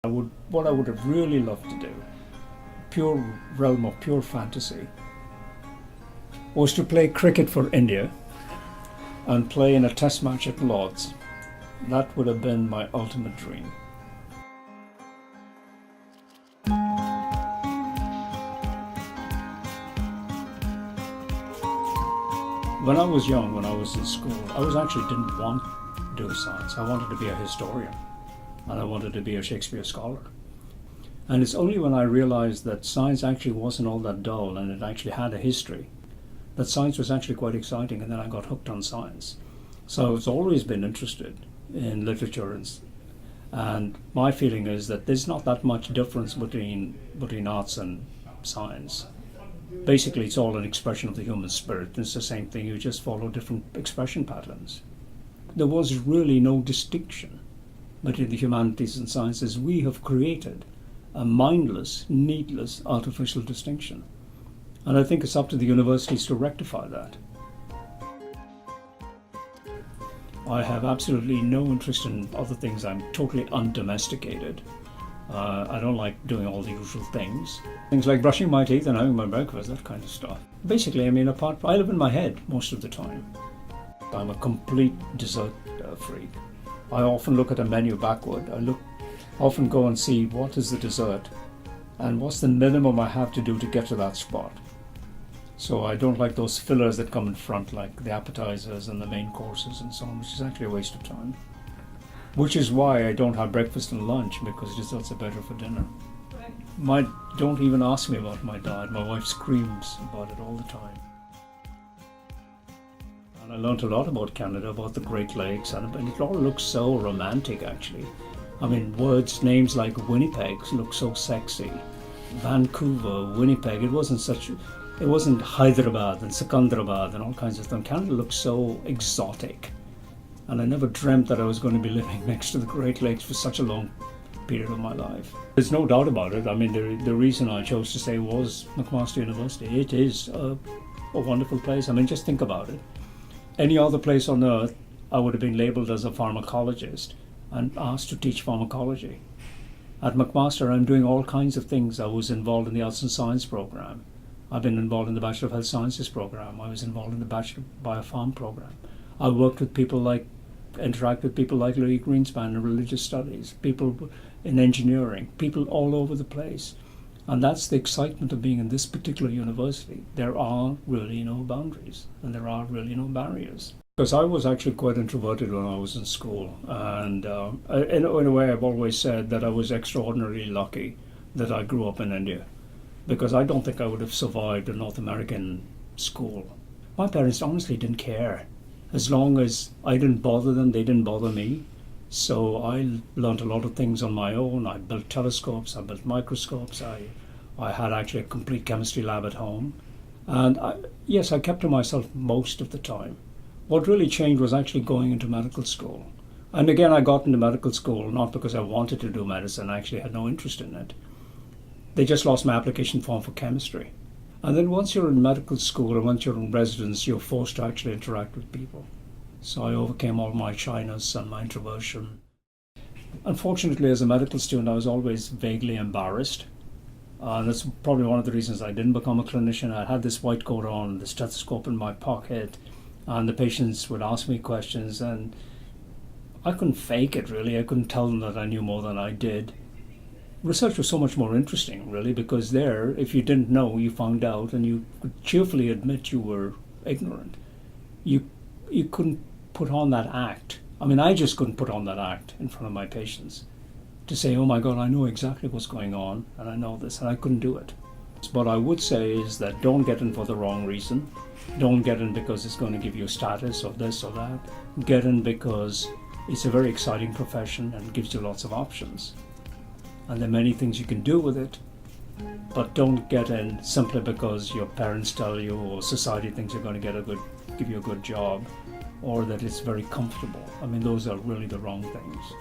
What I would have really loved to do, pure realm of pure fantasy, was to play cricket for India and play in a test match at Lord's. That would have been my ultimate dream. When I was young, when I was in school, I actually didn't want to do science. I wanted to be a historian and I wanted to be a Shakespeare scholar. And it's only when I realized that science actually wasn't all that dull and it actually had a history, that science was actually quite exciting, and then I got hooked on science. So I've always been interested in literature, and my feeling is that there's not that much difference between arts and science. Basically, it's all an expression of the human spirit. It's the same thing, you just follow different expression patterns. There was really no distinction between the humanities and sciences. We have created a mindless, needless, artificial distinction. And I think it's up to the universities to rectify that. I have absolutely no interest in other things. I'm totally undomesticated. I don't like doing all the usual things. Things like brushing my teeth and having my breakfast, that kind of stuff. Basically, I live in my head most of the time. I'm a complete dessert freak. I often look at a menu backward. I often go and see what is the dessert and what's the minimum I have to do to get to that spot. So I don't like those fillers that come in front, like the appetizers and the main courses and so on, which is actually a waste of time. Which is why I don't have breakfast and lunch, because desserts are better for dinner. Don't even ask me about my diet. My wife screams about it all the time. And I learned a lot about Canada, about the Great Lakes, and it all looks so romantic, actually. I mean, names like Winnipeg look so sexy. Vancouver, Winnipeg, it wasn't Hyderabad and Secunderabad and all kinds of stuff. Canada looks so exotic. And I never dreamt that I was going to be living next to the Great Lakes for such a long period of my life. There's no doubt about it. I mean, the reason I chose to stay was McMaster University. It is a wonderful place. I mean, just think about it. Any other place on earth, I would have been labeled as a pharmacologist and asked to teach pharmacology. At McMaster, I'm doing all kinds of things. I was involved in the Arts and Science program. I've been involved in the Bachelor of Health Sciences program. I was involved in the Bachelor of Biopharm program. I interact with people like Louis Greenspan in religious studies, people in engineering, people all over the place. And that's the excitement of being in this particular university. There are really no boundaries and there are really no barriers. Because I was actually quite introverted when I was in school. And in a way, I've always said that I was extraordinarily lucky that I grew up in India, because I don't think I would have survived a North American school. My parents honestly didn't care. As long as I didn't bother them, they didn't bother me. So I learned a lot of things on my own. I built telescopes, I built microscopes. I had actually a complete chemistry lab at home. And yes, I kept to myself most of the time. What really changed was actually going into medical school. And again, I got into medical school not because I wanted to do medicine. I actually had no interest in it. They just lost my application form for chemistry. And then once you're in medical school or once you're in residence, you're forced to actually interact with people. So I overcame all my shyness and my introversion. Unfortunately, as a medical student, I was always vaguely embarrassed. That's probably one of the reasons I didn't become a clinician. I had this white coat on, the stethoscope in my pocket, and the patients would ask me questions, and I couldn't fake it, really. I couldn't tell them that I knew more than I did. Research was so much more interesting, really, because there, if you didn't know, you found out, and you could cheerfully admit you were ignorant. You couldn't put on that act. I mean, I just couldn't put on that act in front of my patients to say, oh my God, I know exactly what's going on, and I know this, and I couldn't do it. What I would say is that don't get in for the wrong reason. Don't get in because it's going to give you status or this or that. Get in because it's a very exciting profession and gives you lots of options. And there are many things you can do with it, but don't get in simply because your parents tell you or society thinks you're going to give you a good job, or that it's very comfortable. I mean, those are really the wrong things.